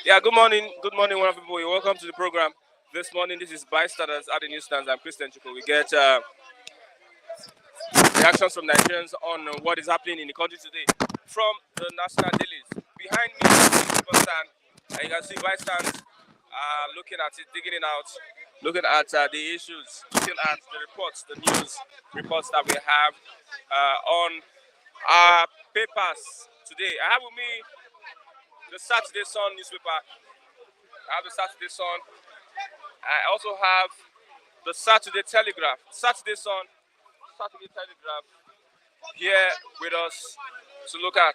Yeah, good morning, wonderful people. You're welcome to the program. This morning, this is Bystanders at the Newsstands. I'm Christian Chuko. We get reactions from Nigerians on what is happening in the country today from the national dailies. Behind me is the super stand, and you can see Bystanders looking at it, digging it out, looking at the issues, looking at the reports, the news reports that we have on our papers today. I have with me the Saturday Sun newspaper. I have the Saturday Sun. I also have the Saturday Telegraph. Saturday Sun, Saturday Telegraph here with us to look at.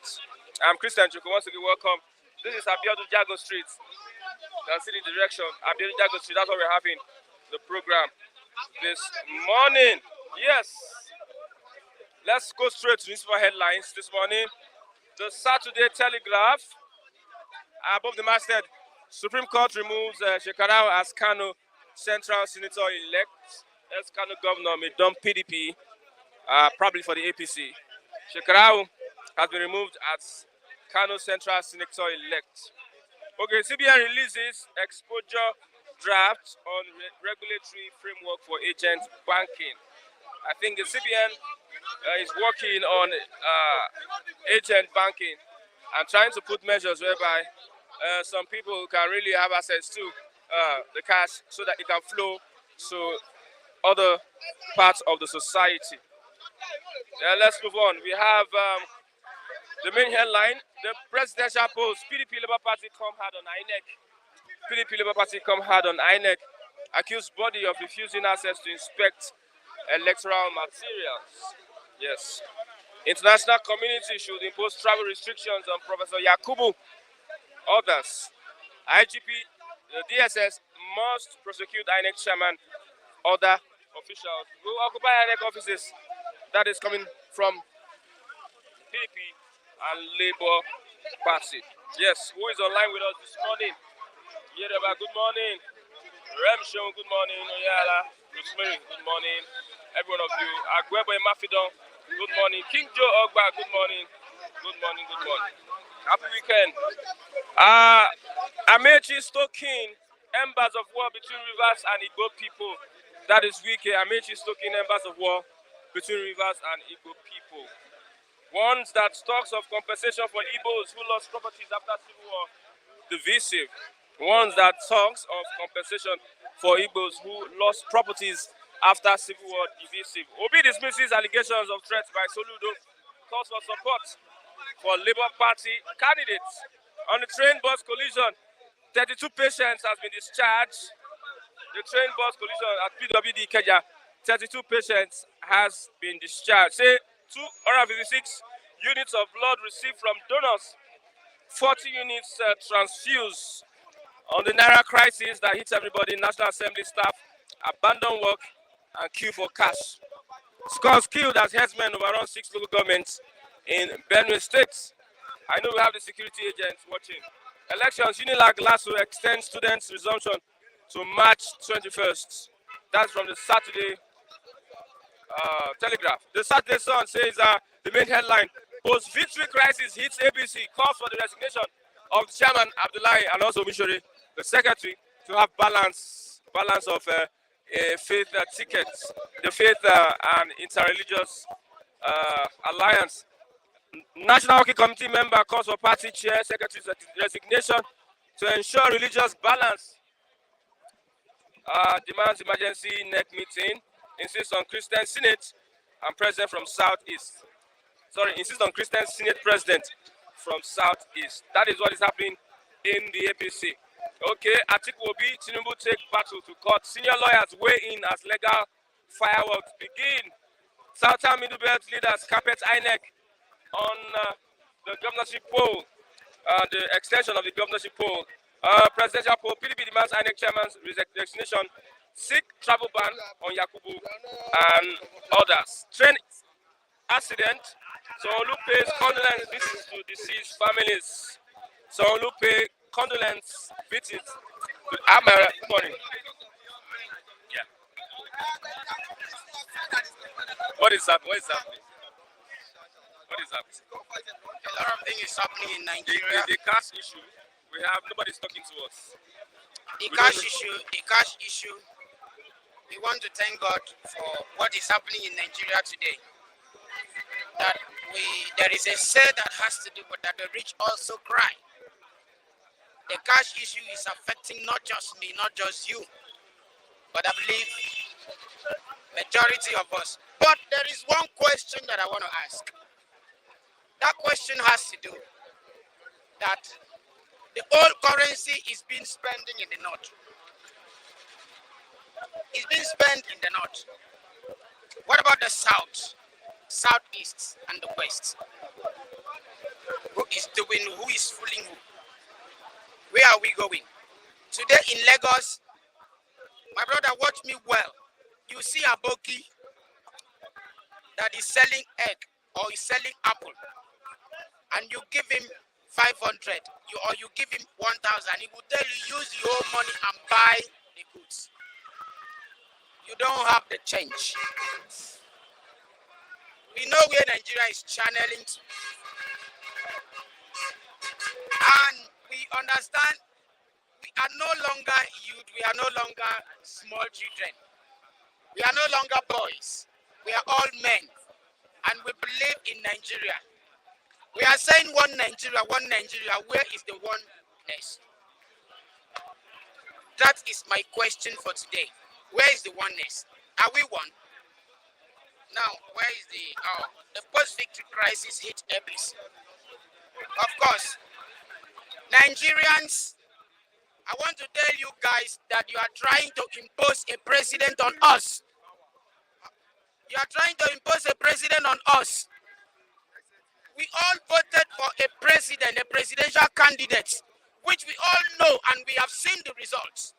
I'm Christian Chuku. Once again, welcome. This is Abiodun Jago Street. You can see the direction. Abiodun Jago Street. That's what we're having the program this morning. Yes. Let's go straight to newspaper headlines this morning. The Saturday Telegraph. Above the masthead, Supreme Court removes Shekarau as Kano Central Senator-elect. As Kano Governor may dump PDP, probably for the APC. Shekarau has been removed as Kano Central Senator-elect. Okay, CBN releases exposure draft on regulatory framework for agent banking. I think the CBN is working on agent banking and trying to put measures whereby some people can really have access to the cash so that it can flow to other parts of the society. Let's move on. We have the main headline: the presidential polls. PDP Labour Party come hard on INEC. PDP Labour Party come hard on INEC. Accused body of refusing access to inspect electoral materials. Yes. International community should impose travel restrictions on Professor Yakubu. Others. IGP, the DSS must prosecute INEC chairman, other officials who occupy INEC offices. That is coming from PDP and Labour Party. Yes, who is online with us this morning? Yereba, good morning. Remshon, good morning. Oyala, Rosemary, good morning. Every one of you. Agwebo Mafidon, good morning. King Joe Ogba, good morning. Good morning, good morning. Happy weekend. Amechi stoking embers of war between Rivers and Igbo people. That is Wike. Amechi stoking embers of war between Rivers and Igbo people. Ones that talks of compensation for Igbos who lost properties after civil war, divisive. Ones that talks of compensation for Igbos who lost properties after civil war, divisive. Obi dismisses allegations of threats by Soludo, calls for support for Labour Party candidates. On the train bus collision, 32 patients has been discharged. The train bus collision at PWD Keja, 32 patients has been discharged. Say 256 units of blood received from donors, 40 units transfused. On the Naira crisis that hits everybody, National Assembly staff abandon work and queue for cash. Scores killed as herdsmen overrun 6 local governments in Benue State. I know we have the security agents watching. Elections, Unilag last to extend students' resumption to March 21st. That's from the Saturday Telegraph. The Saturday Sun says the main headline: post-victory crisis hits ABC, calls for the resignation of Chairman Abdullahi and also Mishori, the secretary, to have balance of faith tickets, the faith and interreligious alliance. National Hockey Committee member calls for party chair secretary's resignation to ensure religious balance. Demands emergency NEC meeting. Insists on Christian Senate and president from Southeast. Insists on Christian Senate president from Southeast. That is what is happening in the APC. Okay, Atiku Obi, Tinubu take battle to court. Senior lawyers weigh in as legal fireworks begin. Southern Middle Belt leaders carpet INEC on the governorship poll, the extension of the governorship poll. Presidential poll, PDP demands INEC chairman's resignation, seek travel ban on Yakubu and others. Train accident, Sonolupe's condolence visits to deceased families. Sonolupe condolence visits to good morning. Yeah. What is that? What is that? What is that? A lot of things is happening in The Nigeria. cash issue. We have nobody's talking to us. The We cash don't. issue, the cash issue. We want to thank God for what is happening in Nigeria today. That there is a say that has to do, but that the rich also cry. The cash issue is affecting not just me, not just you, but I believe majority of us. But there is one question that I want to ask. That question has to do that the old currency is being spending in the north. It's being spent in the north. What about the south, southeast, and the west? Who is doing? Who is fooling who? Where are we going? Today in Lagos, my brother, watch me well. You see a Aboki that is selling egg or is selling apple, and you give him 500, or you give him 1,000. He will tell you use your own money and buy the goods. You don't have the change. We know where Nigeria is channeling to, and we understand we are no longer youth, we are no longer small children, we are no longer boys, we are all men, and we believe in Nigeria. We are saying one Nigeria, where is the oneness? That is my question for today. Where is the oneness? Are we one? Now, where is the post-victory crisis hit abyss? Of course, Nigerians, I want to tell you guys that you are trying to impose a president on us. You are trying to impose a president on us. We all voted for a president, a presidential candidate, which we all know and we have seen the results.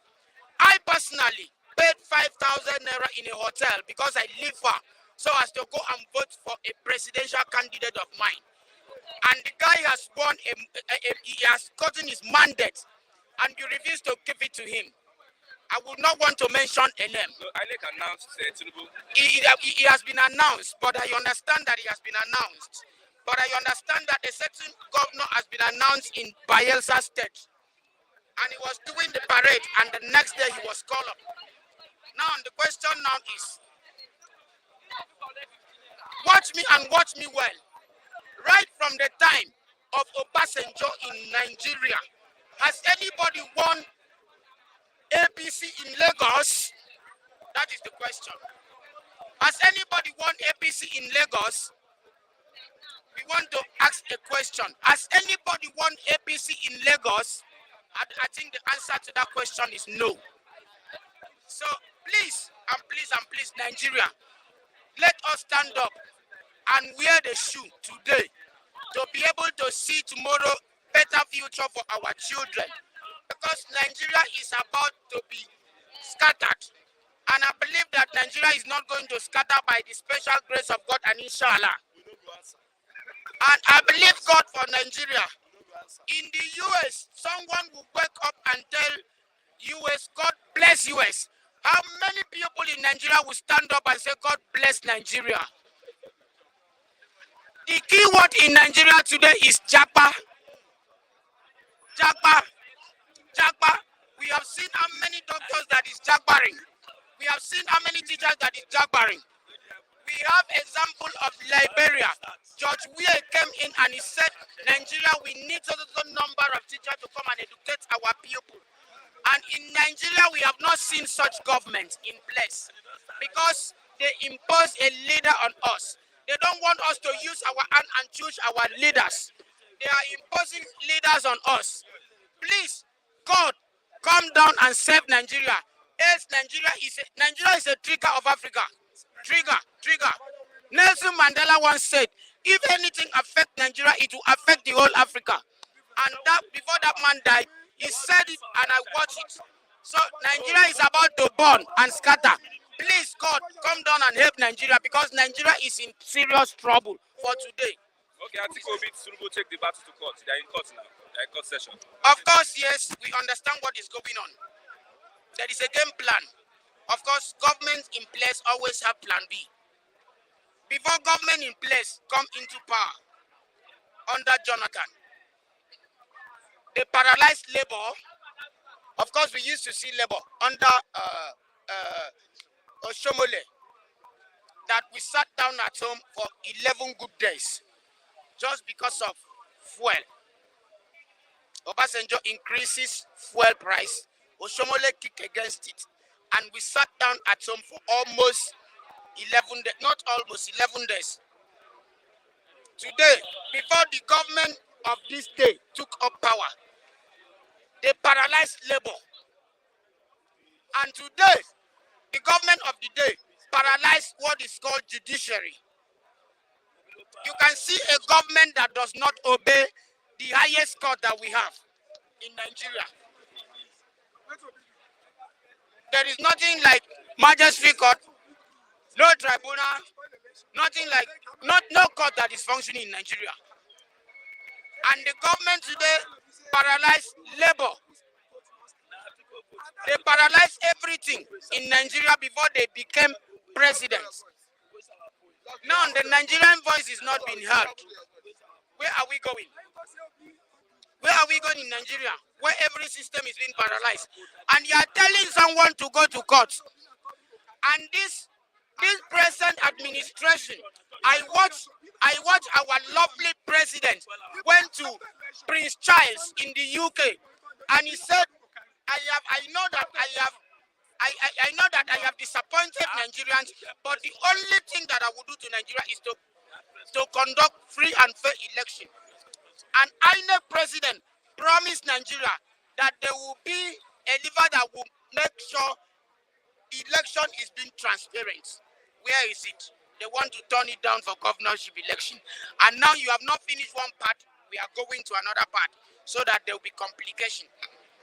I personally paid 5,000 naira in a hotel because I live far, so as to go and vote for a presidential candidate of mine. And the guy has won, he has gotten his mandate, and you refuse to give it to him. I would not want to mention a name. No, INEC announced Tinubu. He has been announced, but I understand that he has been announced. But I understand that a certain governor has been announced in Bayelsa State. And he was doing the parade, and the next day he was called up. Now, the question now is, watch me and watch me well. Right from the time of Obasanjo in Nigeria, has anybody won APC in Lagos? That is the question. Has anybody won APC in Lagos? We want to ask a question. Has anybody won APC in Lagos? I think the answer to that question is no. So please, and please, and please, Nigeria, let us stand up and wear the shoe today to be able to see tomorrow better future for our children. Because Nigeria is about to be scattered. And I believe that Nigeria is not going to scatter by the special grace of God and inshallah. And I believe God for Nigeria. In the US, someone will wake up and tell US, God bless US. How many people in Nigeria will stand up and say, God bless Nigeria? The key word in Nigeria today is Japa. Japa. Japa. We have seen how many doctors that is jackbarring. We have seen how many teachers that is jackbarring. We have example of Liberia. George Weah came in and he said, Nigeria, we need a number of teachers to come and educate our people. And in Nigeria, we have not seen such government in place because they impose a leader on us. They don't want us to use our hand and choose our leaders. They are imposing leaders on us. Please, God, come down and save Nigeria. Else Nigeria is a trigger of Africa. Trigger. Nelson Mandela once said, if anything affects Nigeria, it will affect the whole Africa. And that before that man died, he said it and I watched it. So Nigeria is about to burn and scatter. Please, God, come down and help Nigeria because Nigeria is in serious trouble for today. Okay, I think Tinubu take the battle to court. They are in court now. They are in court session. Of course, yes, we understand what is going on. There is a game plan. Of course, governments in place always have plan B. before government in place come into power under Jonathan, they paralyzed labor. Of course, we used to see labor under Oshomole, that we sat down at home for 11 good days just because of fuel. Obasanjo increases fuel price. Oshomole kicked against it. And we sat down at home for almost 11 days, not almost 11 days. Today, before the government of this day took up power, they paralyzed labor. And today, the government of the day paralyzed what is called judiciary. You can see a government that does not obey the highest court that we have in Nigeria. There is nothing like magistrate court, no tribunal, nothing like, no court that is functioning in Nigeria. And the government today paralyzed labor. They paralyzed everything in Nigeria before they became presidents. Now the Nigerian voice is not being heard. Where are we going? Where are we going in Nigeria, where every system is being paralyzed? And you are telling someone to go to court. And this present administration, I watch our lovely president went to Prince Charles in the UK, and he said, I know that I have disappointed Nigerians, but the only thing that I will do to Nigeria is to conduct free and fair election. And INEC president promised Nigeria that there will be a lever that will make sure election is being transparent. Where is it? They want to turn it down for governorship election. And now you have not finished one part, we are going to another part, so that there will be complication.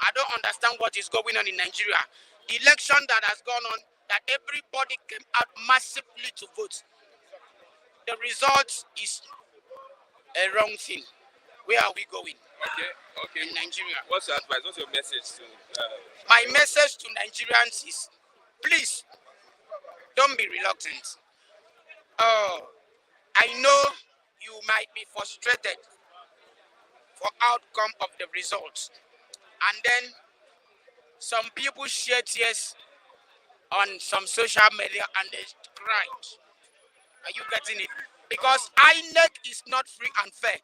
I don't understand what is going on in Nigeria. The election that has gone on, that everybody came out massively to vote. The result is a wrong thing. Where are we going? Okay. In Nigeria. What's your advice? What's your message to? My message to Nigerians is, please, don't be reluctant. I know you might be frustrated for outcome of the results. And then some people shed tears on some social media and they cried. Are you getting it? Because INEC is not free and fair.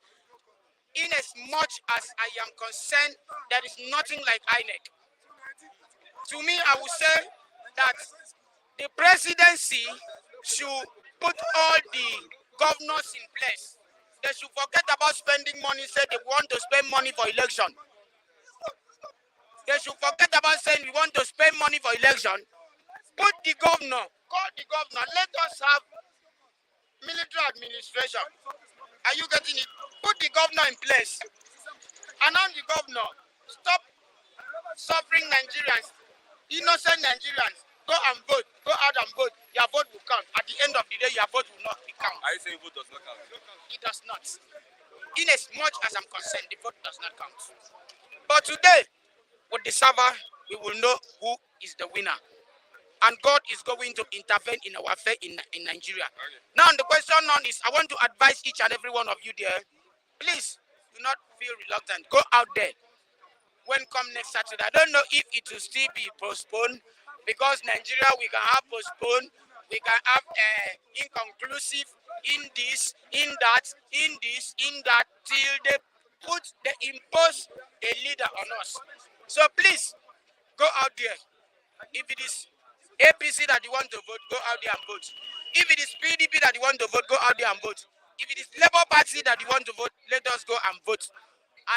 In as much as I am concerned, there is nothing like INEC. To me, I would say that the presidency should put all the governors in place. They should forget about spending money, say they want to spend money for election. They should forget about saying we want to spend money for election. Put the governor, call the governor, let us have military administration. Are you getting it? Put the governor in place. Announce the governor. Stop suffering Nigerians, innocent Nigerians. Go and vote. Go out and vote. Your vote will count. At the end of the day, your vote will not be counted. Are you saying vote does not count? It does not. In as much as I'm concerned, the vote does not count. But today, with the server, we will know who is the winner. And God is going to intervene in our affair in Nigeria. Okay. Now, the question on is, I want to advise each and every one of you there, please do not feel reluctant. Go out there. When come next Saturday, I don't know if it will still be postponed, because Nigeria, we can have postponed, we can have inconclusive, in this, in that, in this, in that, till they impose a leader on us. So please, go out there. If it is APC that you want to vote, go out there and vote. If it is PDP that you want to vote, go out there and vote. If it is Labour Party that you want to vote, let us go and vote.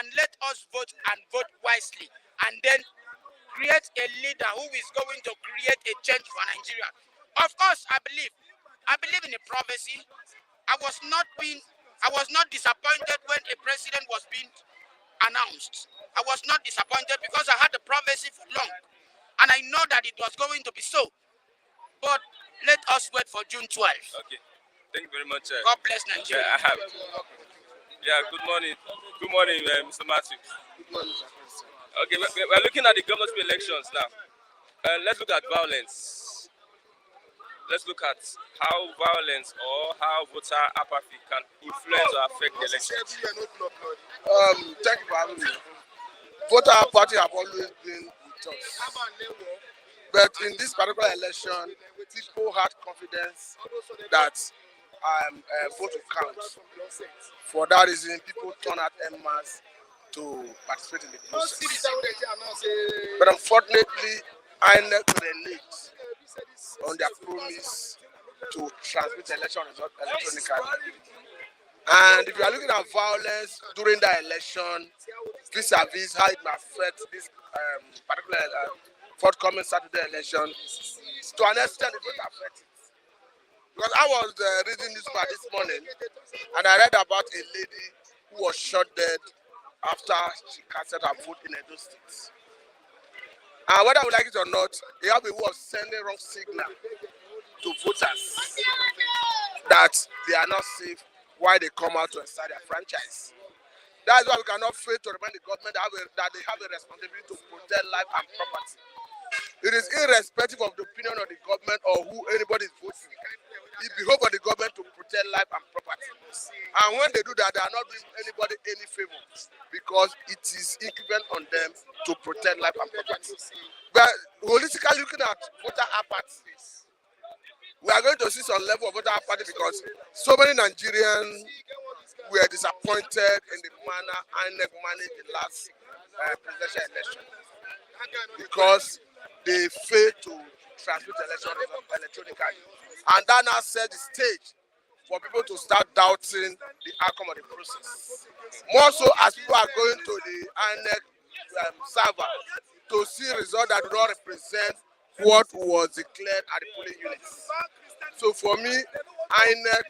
And let us vote and vote wisely. And then create a leader who is going to create a change for Nigeria. Of course, I believe in a prophecy. I was not disappointed when a president was being announced. I was not disappointed because I had the prophecy for long. And I know that it was going to be so. But let us wait for June 12th. Okay. Thank you very much. God bless Nigeria. Good morning. Good morning, Mr. Matthew. Good morning, sir. Okay, we're looking at the governorship elections now. Let's look at violence. let's look at how violence or how voter apathy can influence or affect the elections. Thank you for having me. Voter apathy have always been with us. But in this particular election, people had confidence that vote will count. For that reason, people turn out en masse to participate in the process. But unfortunately, INEC reneged on their promise to transmit the election result electronically. And if you are looking at violence during the election, vis-a-vis how it may affect this particular forthcoming Saturday election, to an extent it will affect it. Because I was reading this part this morning, and I read about a lady who was shot dead after she casted her vote in Edo State. And whether we like it or not, they have a way of sending wrong signal to voters that they are not safe while they come out to exercise their franchise. That's why we cannot fail to remind the government that they have a responsibility to protect life and property. It is irrespective of the opinion of the government or who anybody is voting. It behoves on the government to protect life and property. And when they do that, they are not doing anybody any favor because it is incumbent on them to protect life and property. But holistically looking at voter apathy, we are going to see some level of voter apathy because so many Nigerians were disappointed in the manner INEC managed the last presidential election because they failed to transmit the election electronically. And that now set the stage for people to start doubting the outcome of the process. More so as people are going to the INEC server to see results that do not represent what was declared at the polling units. So for me, INEC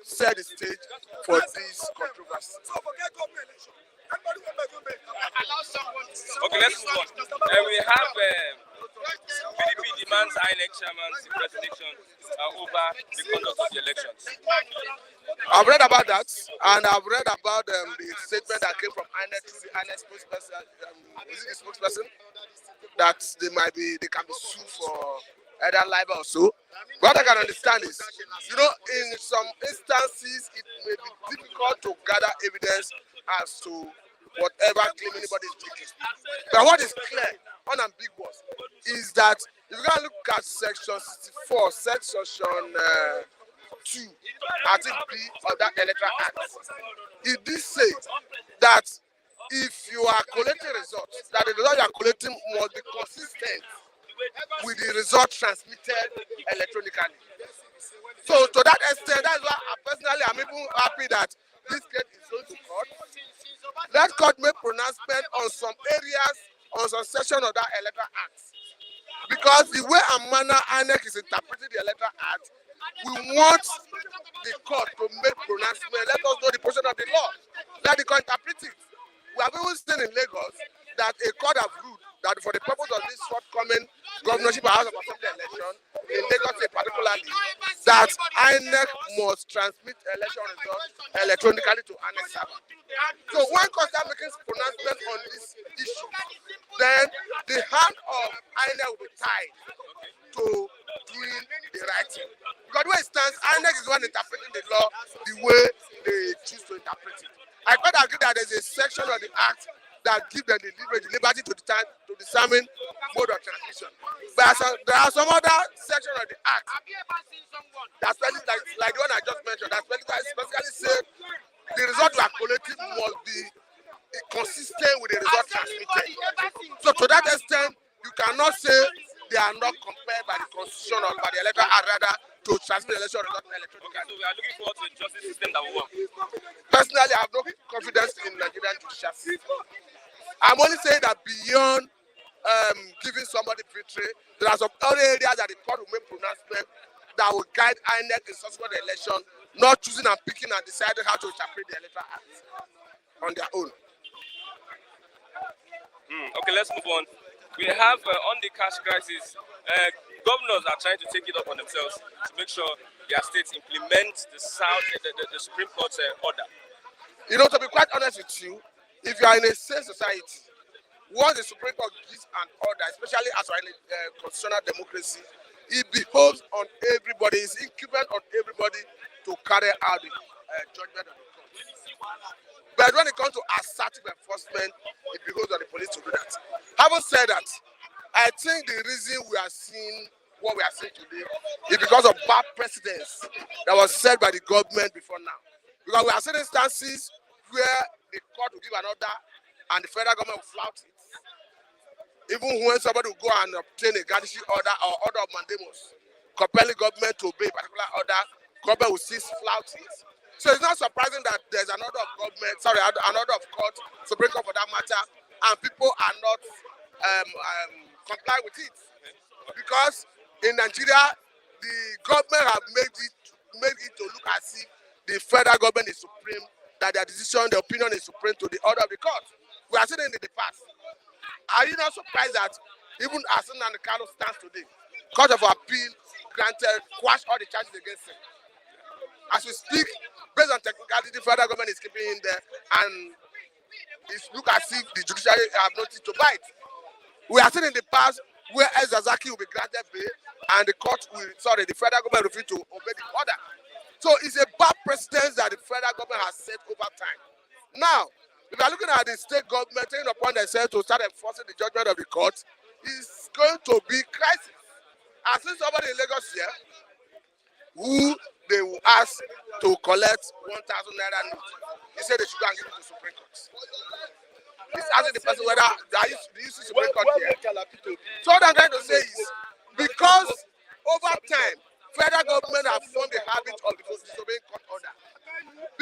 set the stage for this controversy. Okay, let's move on. We have PDP demands INEC chairman's resignation over the conduct of the elections. I've read about that, and I've read about the statement that came from INEC through the INEC spokesperson. Is it the spokesperson? That they can be sued for either libel or so. What I can understand is, in some instances, it may be difficult to gather evidence as to whatever claim anybody is making. But what is clear, unambiguous, is that if you can look at section 64, section 2, article B of that electoral act, it did say that if you are collecting results, that the result you are collecting must be consistent with the result transmitted electronically. So to that extent, that's why I'm even happy that this case is going to court. Let court make pronouncement on some areas, on some section of that electoral act. Because the way and manner INEC is interpreting the electoral act, we want the court to make pronouncement. Let us know the portion of the law. Let the court interpret it. We have even seen in Lagos that a court have ruled that for the purpose of this forthcoming governorship and House of Assembly election, in Lagos particularly, that INEC must transmit election results electronically to INEC server. So when court start making pronouncement on this issue, then the hand of INEC will be tied to doing the right thing. Because the way it stands, INEC is the one interpreting the law the way they choose to interpret it. I quite agree that there's a section of the act that gives them the liberty to determine mode of transmission. But there are some other sections of the act that like the one I just mentioned, that specifically say the result we are collecting must be consistent with the result transmitted. So to that extent, you cannot say they are not compared by the constitution or by the electoral act, rather to transmit the election result electronically. So we are looking forward to a justice system that will work. Personally, I have no confidence in Nigerian judiciary. I'm only saying that beyond giving somebody victory, there are some other areas that the court will make pronouncement that will guide INEC in subsequent election, not choosing and picking and deciding how to interpret the electoral act on their own. Okay, let's move on. We have on the cash crisis, governors are trying to take it up on themselves to make sure their states implement the Supreme Court's order. To be quite honest with you, if you are in a sane society, once the Supreme Court gives an order, especially as we are in a constitutional democracy, it behoves on everybody, it's incumbent on everybody to carry out the judgment of the court. But when it comes to assertive enforcement, it behoves on the police to do that. Having said that, I think the reason we are seeing what we are seeing today is because of bad precedents that was set by the government before now. Because we are seeing instances where the court will give an order and the federal government will flout it. Even when somebody will go and obtain a garnishing order or order of mandamus, compelling government to obey a particular order, government will still flout it. So it's not surprising that there's an order of government, an order of court, Supreme Court for that matter, and people are not comply with it. Because in Nigeria, the government have made it to look as if the federal government is supreme, that their decision, their opinion is supreme to the order of the court. We are seeing it in the past. Are you not surprised that even as Nnamdi Kanu stands today, Court of Appeal granted, quashed all the charges against him? As we speak, based on technicality, the federal government is keeping him there, and it looks as if the judiciary have nothing to bite. We are seeing in the past where Zazaki will be granted bail, and the federal government refused to obey the order. So it's a bad precedent that the federal government has set over time. Now, if you are looking at the state government taking upon themselves to start enforcing the judgment of the court, it's going to be crisis. I see somebody in Lagos here who they will ask to collect 1,000 naira note. He said they should go and give it to Supreme Court. He's asking the person whether they use Supreme Court here. So what I'm trying to say is, because over time, federal government have formed a habit of disobeying court order.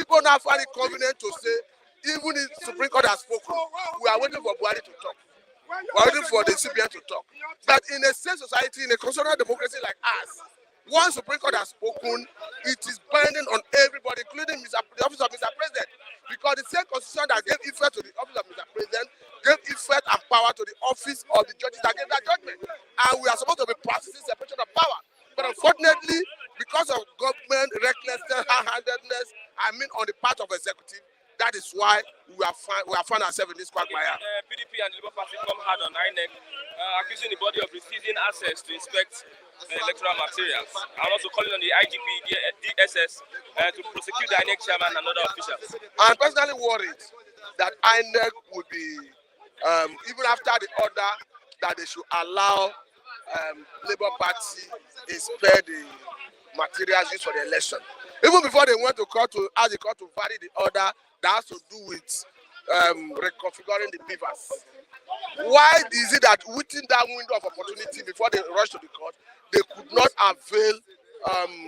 People now find it convenient to say, even if Supreme Court has spoken, we are waiting for Buhari to talk. We are waiting for the CBN to talk. But in a safe society, in a constitutional democracy like ours, once Supreme Court has spoken, it is binding on everybody, including the office of Mr. President. Because the same constitution that gave effect to the office of Mr. President gave effect and power to the office of the judges that gave that judgment. And we are supposed to be practicing separation of power. But unfortunately, because of government recklessness, hard-handedness, on the part of executive, that is why we have found ourselves in this quagmire. PDP and the Labour Party come hard on INEC, accusing the body of refusing access to inspect electoral materials, and also calling on the IGP, DSS, to prosecute the INEC chairman and other officials. I'm personally worried that INEC would be, even after the order that they should allow Labour Party inspect the materials used for the election. Even before they went to court to ask the court to vary the order, that has to do with reconfiguring the beavers. Why is it that within that window of opportunity before they rush to the court, they could not avail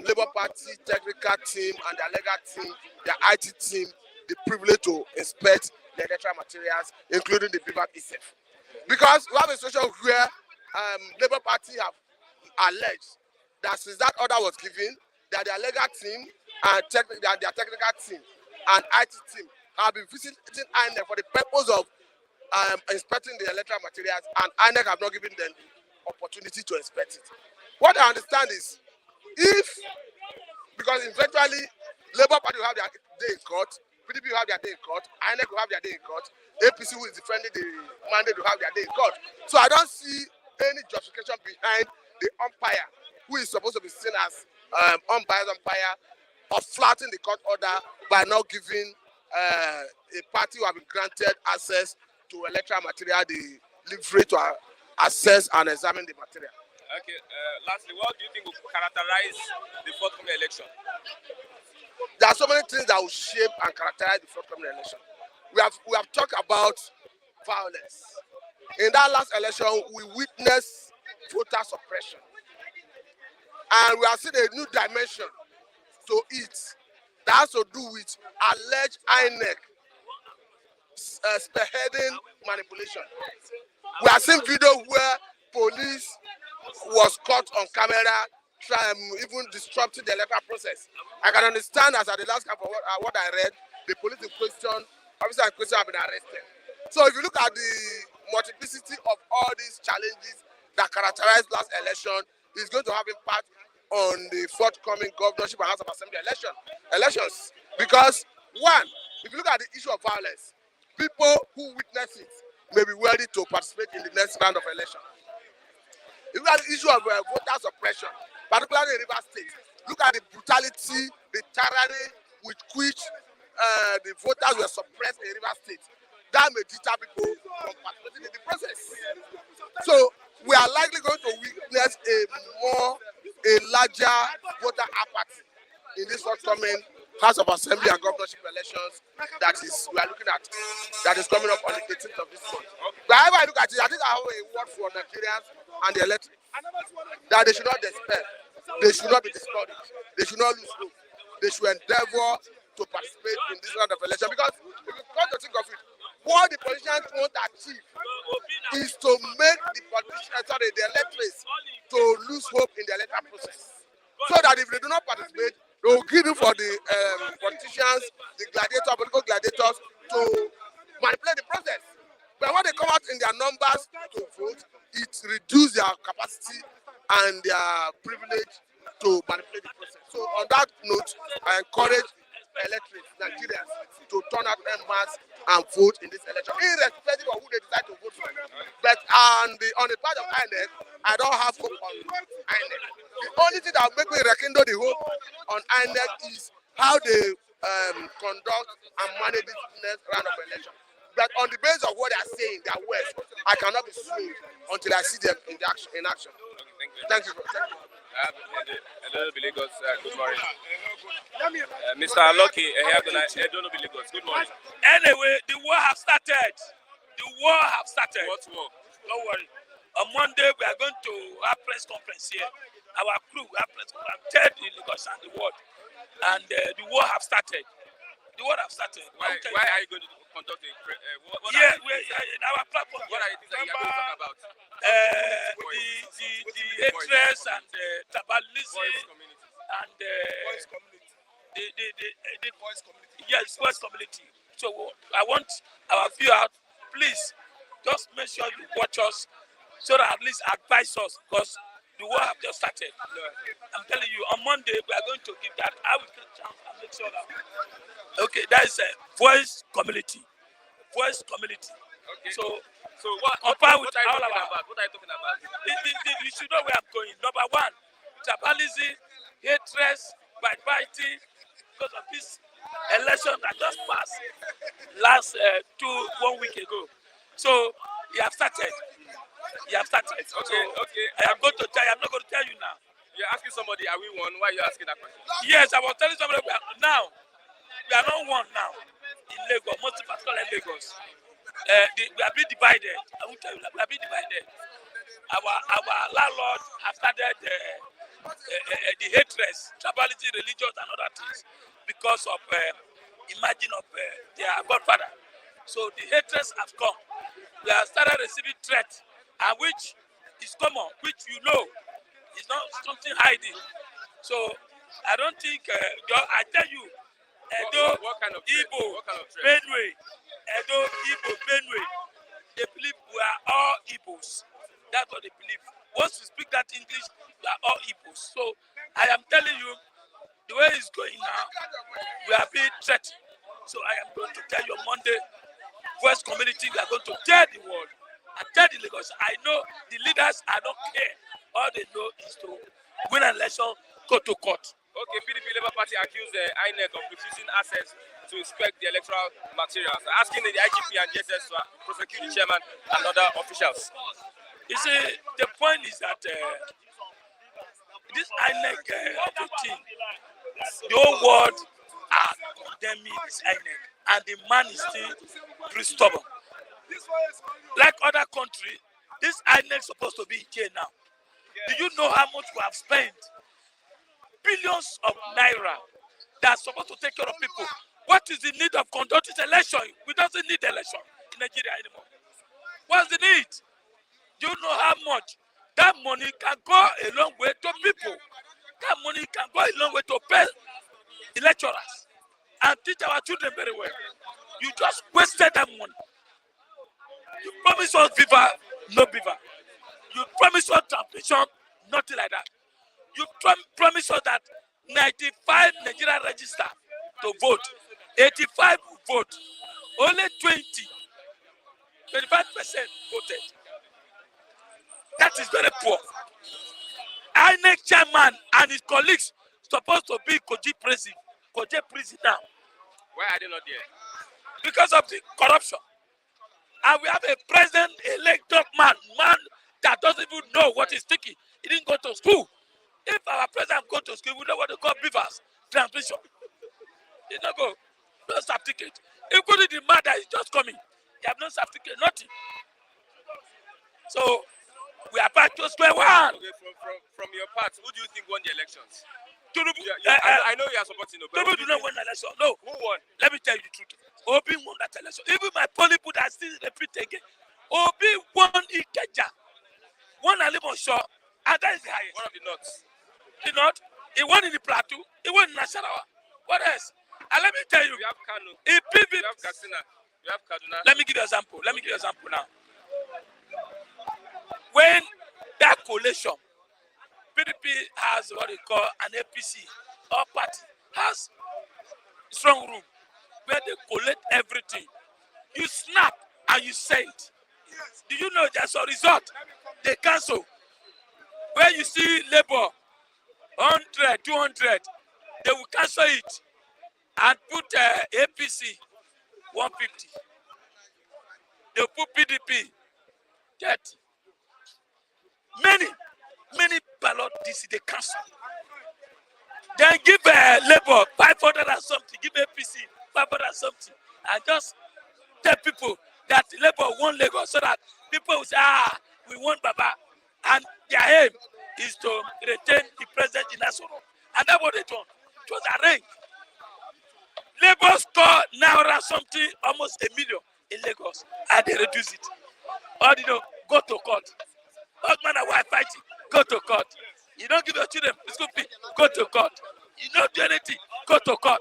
Labour Party technical team and their legal team, their IT team, the privilege to inspect the electoral materials, including the beaver itself? Because we have a situation where Labour Party have alleged that since that order was given, that their legal team and their technical team and IT team have been visiting INEC for the purpose of inspecting the electoral materials, and INEC have not given them the opportunity to inspect it. What I understand is, because eventually Labour Party will have their day in court, PDP will have their day in court, INEC will have their day in court, APC, who is defending the mandate, will have their day in court. So I don't see any justification behind the umpire, who is supposed to be seen as unbiased umpire, of flouting the court order by not giving a party who have been granted access to electoral material the liberty to assess and examine the material. Okay. Lastly, what do you think will characterize the forthcoming election? There are so many things that will shape and characterize the forthcoming election. We have talked about violence. In that last election, we witnessed voter suppression, and we have seen a new dimension to it that has to do with alleged INEC spearheading manipulation. We have seen video where police was caught on camera even disrupting the electoral process. I can understand, as at the last count of what I read, the police in question, officers in question have been arrested. So if you look at the multiplicity of all these challenges that characterized last election, it's going to have impact on the forthcoming governorship and House of Assembly elections. Because one, if you look at the issue of violence, people who witness it may be worthy to participate in the next round of election. If you look at the issue of voter suppression, particularly in Rivers State, look at the brutality, the tyranny with which the voters were suppressed in Rivers State. That may deter people from participating in the process. So we are likely going to witness a larger voter apathy in this forthcoming House of Assembly and governorship elections we are looking at, that is coming up on the 18th of this month. But however I look at it, I think I have a word for Nigerians and the electorate, that they should not despair, they should not be discouraged, they should not lose hope, they should endeavor to participate in this round of election, because if you come to think of it, what the politicians want to achieve is to make the electorate to lose hope in the electoral process, so that if they do not participate, they will give it for the politicians, the political gladiators, to manipulate the process. But when they come out in their numbers to vote, it reduces their capacity and their privilege to manipulate the process. So on that note, I encourage electorate, Nigerians, to turn out en masse and vote in this election, irrespective of who they decide to vote for. But on the part of INEC, I don't have hope on INEC. The only thing that will make me rekindle the hope on INEC is how they conduct and manage this next round of election. But on the basis of what they are saying, their words, I cannot be swayed until I see them in action. Thank you. Hello, Lagos. Good morning. Mr. Lucky, Lagos. Good morning. Anyway, the war have started. What war? Don't worry. On Monday, we are going to have press conference here. Our crew have press conference. Tell the Lagos and the world. And the war have started. Why are you going to conduct a our platform. What are the things that you are going to talk about? The hatred and tribalism and the voice community. So I want our viewers, please, just make sure you watch us, so that at least advise us, because the war have just started. I'm telling you, on Monday we are going to give that. I will take a chance and make sure that. Okay, that is a voice community. Okay. So what are you talking about? You should know where I'm going. Number one, tribalism, hatred, backbiting, because of this election that just passed last 1 week ago. So you have started. Okay. I'm not going to tell you now. You're asking somebody, are we one? Why are you asking that question? Yes, I was telling somebody we are not one now in Lagos, most particularly in Lagos. We are being divided. I will tell you that we are being divided. Our landlord have started the hatred, tribalism, religion, and other things because of imagine of their godfather. So the hatred has come. We have started receiving threats, and which is common, which you know is not something hiding. So I don't think I tell you, Edo, what kind of Igbo, threat? Benue, Edo, Igbo, Benue, they believe we are all Igbos. That's what they believe. Once we speak that English, we are all Igbos. So I am telling you, the way it's going now, we are being threatened. So I am going to tell you on Monday, voice community, we are going to tell the world and tell the Lagos. I know the leaders, I don't care. All they know is to win an election, go to court. Okay, PDP Labour Party accused the INEC of refusing access to inspect the electoral materials, asking the IGP and DSS to prosecute the chairman and other officials. You see, the point is that this INEC thing, the whole world are condemning this INEC, and the man is still pretty stubborn. Like other countries, this INEC is supposed to be in jail now. Do you know how much we have spent? Billions of naira that's supposed to take care of people. What is the need of conducting election? We don't need election in Nigeria anymore. What's the need? Do you know how much that money can go a long way to people? That money can go a long way to pay the lecturers and teach our children very well. You just wasted that money. You promised us Viva, no Viva. You promised us translation, nothing like that. You promised us that 95 Nigerian register to vote, 85 vote, only 25% voted. That is very poor. INEC chairman and his colleagues supposed to be Koje prison now Why are they not there? because of the corruption. And we have a president-elect man that doesn't even know what he's thinking. He didn't go to school. If our president go to school, we know what they call beavers transmission. He don't go, no certificate. Including the man that is just coming, he have no certificate, nothing. So we are back to square one. Okay, from your part, who do you think won the elections? Tinubu, I know you are supporting Obi. Tinubu did not win the election. No. Who won? Let me tell you the truth. Obi won that election. Even my poly put that still repeat again. Obi won Ikeja. Won Alimosho. And that is the highest. One of the nuts. The North. He won in the Plateau. He won in Nasarawa. What else? And let me tell you. We have Kano. In PVP. We have Katsina. We have Kaduna. Let me give you an example. Now. When that coalition, PDP has what they call an APC, or party, has strong room where they collect everything. You snap and you send. Do you know there's a result? They cancel. Where you see labor, 100, 200, they will cancel it and put APC 150. They put PDP 30. Many ballot DC they cancel. Then give labor 500 and something, give APC 500 and something, and just tell people that labor won Lagos so that people will say, we want Baba. And their aim is to retain the president in Asoro. And that's what they done. It was arranged. Lagos score now around something, almost 1 million in Lagos, and they reduce it. Or go to court. Husband and wife fighting, go to court. You don't give your children school fee, go to court. You don't do anything, go to court.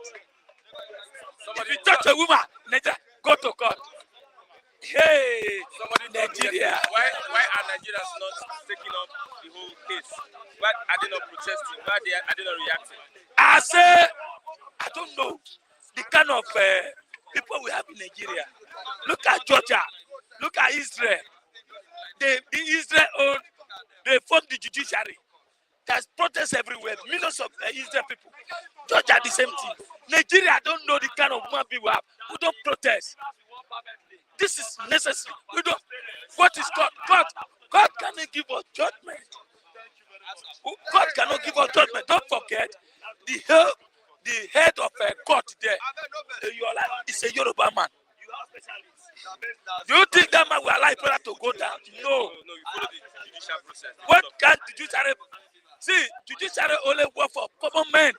If you touch a woman, Nigeria, go to court. Hey, Nigeria. Why are Nigerians not taking up the whole case? Why are they not protesting? Why are they not reacting? I say, I don't know the kind of people we have in Nigeria. Look at Georgia. Look at Israel. The Israel own, they fund the judiciary. There's protests everywhere. Millions of Israel people. Georgia, the same thing. Nigeria don't know the kind of man we have. We don't protest. This is necessary. We don't. What is God? God cannot give us judgment. God cannot give us judgment. Don't forget, the head of a court there, is a Yoruba man. Do you think that man will allow his brother to go down? No. No, you follow the judicial process. What can the judiciary? See, judiciary only work for common men,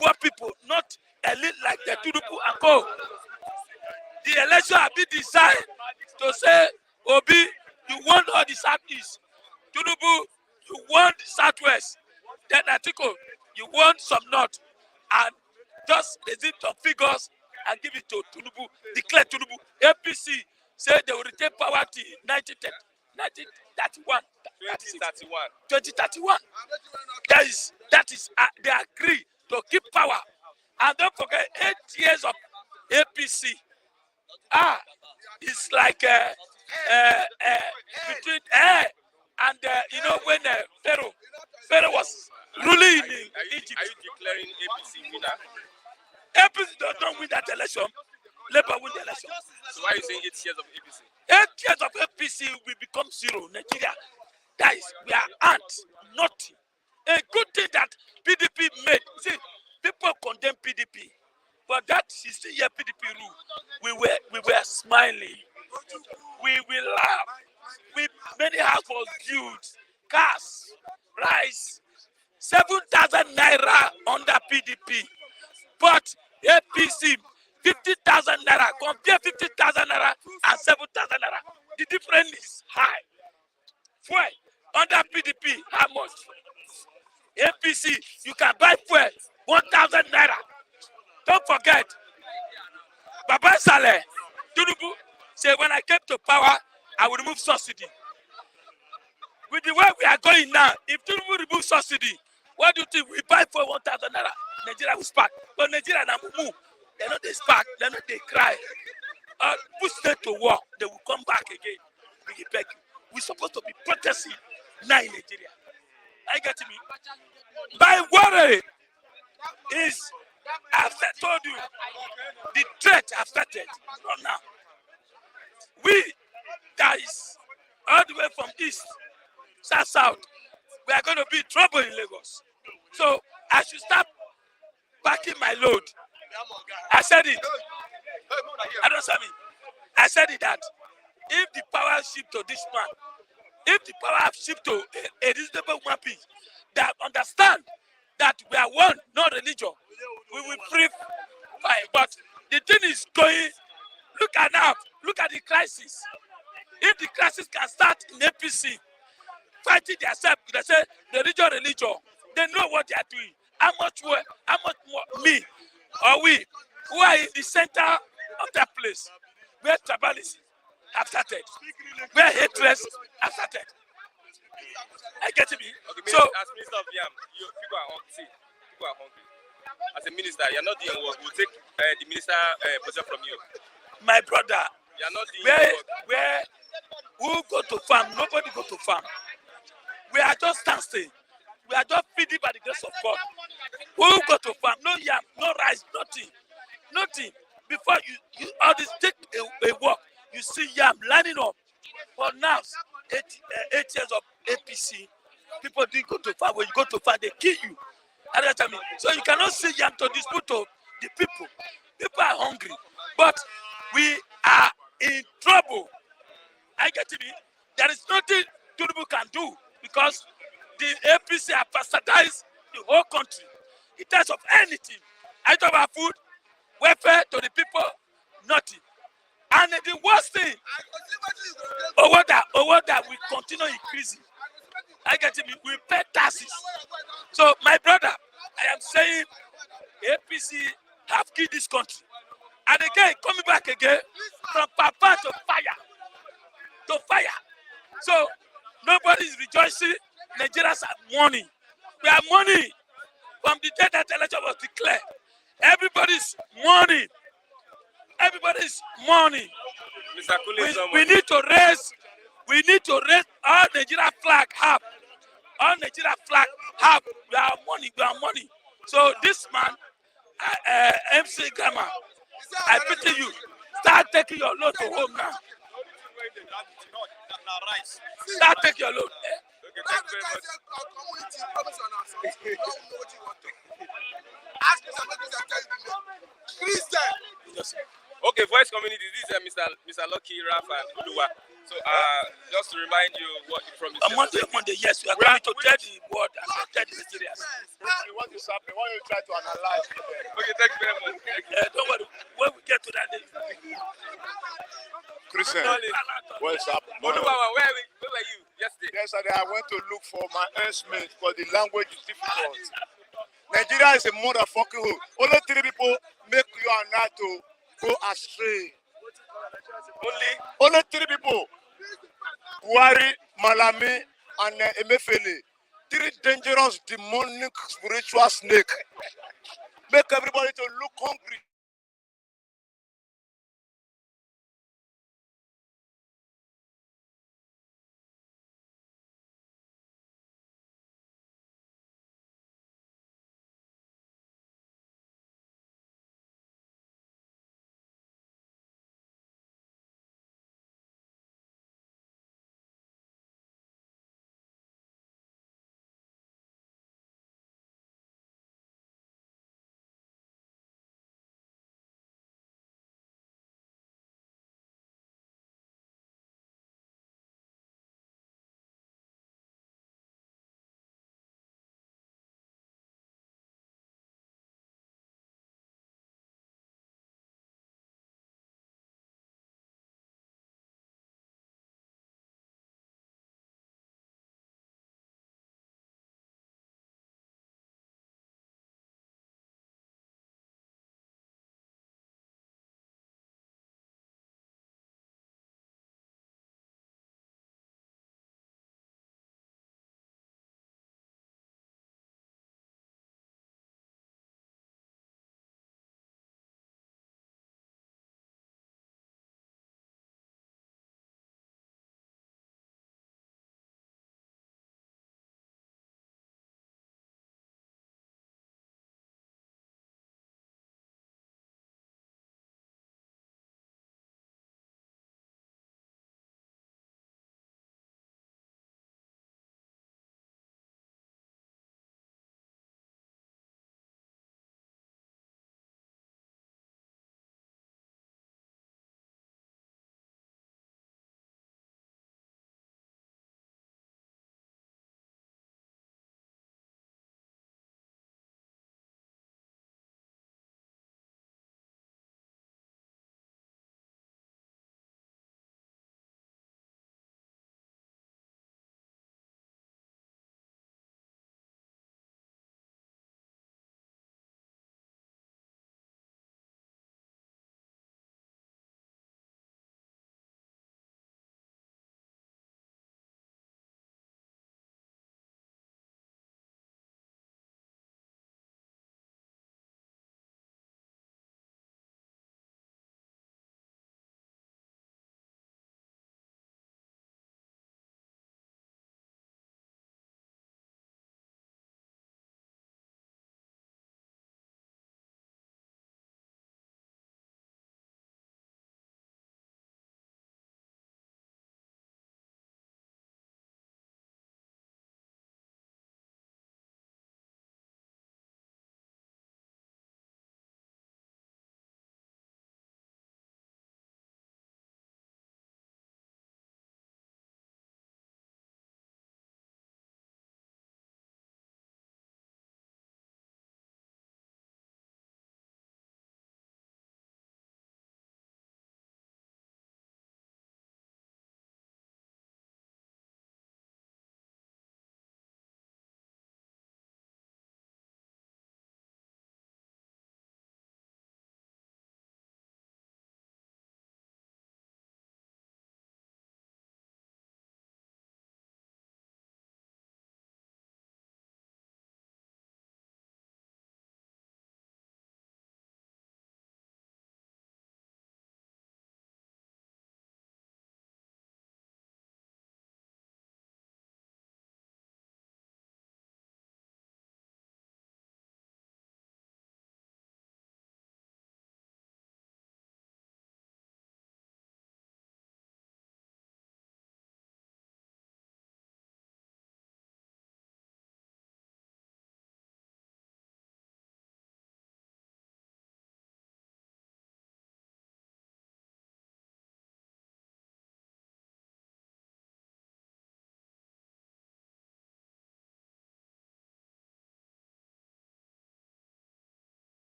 poor people, not elite like the Tinubu and Co. The election have been designed to say, Obi, you want all the southeast. Tinubu, you want the southwest. Then Atiku, you want some north. And just resume some figures and give it to Tinubu, declare Tinubu. APC said they will retain power till 1931. 2031. That is they agree to keep power. And don't forget, 8 years of APC. It's like between and when Pharaoh was ruling in Egypt. Are you declaring APC winner? APC does not win that election. Labour win the election. So why are you saying 8 years of APC? 8 years of APC will become zero. Nigeria, guys, we are ants, nothing. A good thing that PDP made. See, people condemn PDP, but that 16-year PDP rule, we were smiling. We will laugh. Many houses was built, cars, rice, 7,000 naira under PDP. But APC, 50,000 naira. Compare 50,000 naira and 7,000 naira. The difference is high. Fuel under PDP, how much? APC, you can buy fuel 1,000 naira. Don't forget, Baba Saleh, Tinubu say when I came to power, I will remove subsidy. With the way we are going now, if Tinubu remove subsidy, what do you think? We buy for 1,000 naira. Nigeria will spark. But Nigeria now move. They know they spark. They know they cry. Push them to war. They will come back again. We beg you. We're supposed to be protesting now in Nigeria. I get me. My worry is, I've told you, the threat have started. Not now. We guys, all the way from east, south, we are going to be in trouble in Lagos. So I should start packing my load. I said it. I don't say me. I said it that if the power shift to this man, if the power shift to a reasonable human being that understand that we are one, not religion, we will free fire. But the thing is going, look at now, look at the crisis. If the crisis can start in APC, fighting themselves, they say the religion, they know what they are doing. How much more me or we who are in the center of that place where tribalism have started, where hatred have started. I get me. Okay, So as Minister of Yam, people are hungry. People are hungry. As a minister, you're not doing work. We'll take the minister position from you. my brother, You're not doing work. where who go to farm? Nobody go to farm. We are just standing. We are just feeding by the grace of God. Who go to farm? No yam, no rice, nothing. Before you all this take a walk, you see yam lining up. For now, 8 years of APC, people didn't go to farm. When you go to farm, they kill you. So you cannot say yam to dispute to the people. People are hungry, but we are in trouble. I get me. There is nothing Tinubu can do because the APC have bastardized the whole country in terms of anything. I talk about food, welfare to the people, nothing. And the worst thing, over that we continue increasing. I get me. We pay taxes. So my brother, I am saying APC have killed this country. And again, coming back again, from papa to fire. So nobody is rejoicing. Nigerians are mourning. We are mourning from the day that the election was declared. Everybody's mourning. Mr. Kule, We need to raise all Nigeria flag up. All Nigeria flag up. We are mourning. So this man, MC Grandma, I pity you. Start taking your load to home now. Start taking your load. Okay, thank you very much. Okay, voice community. This is Mr. Lucky, Raf, and Uluwa. So, just to remind you what you promised. Monday, yes, we are going to tell the world and tell the Nigerians. What is happening? Why you try to analyze? Okay, thank you very much. Don't worry. When we get to that day, Christian, what is happening? Uluwa, where were you yesterday? Yesterday, I went to look for my earthmate because the language is difficult. Nigeria is a motherfucking hole. Only 3 people make you and I to go astray. Only 3 people. Buhari, Malami, and Emefiele. 3 dangerous, demonic, spiritual snakes. Make everybody to look hungry.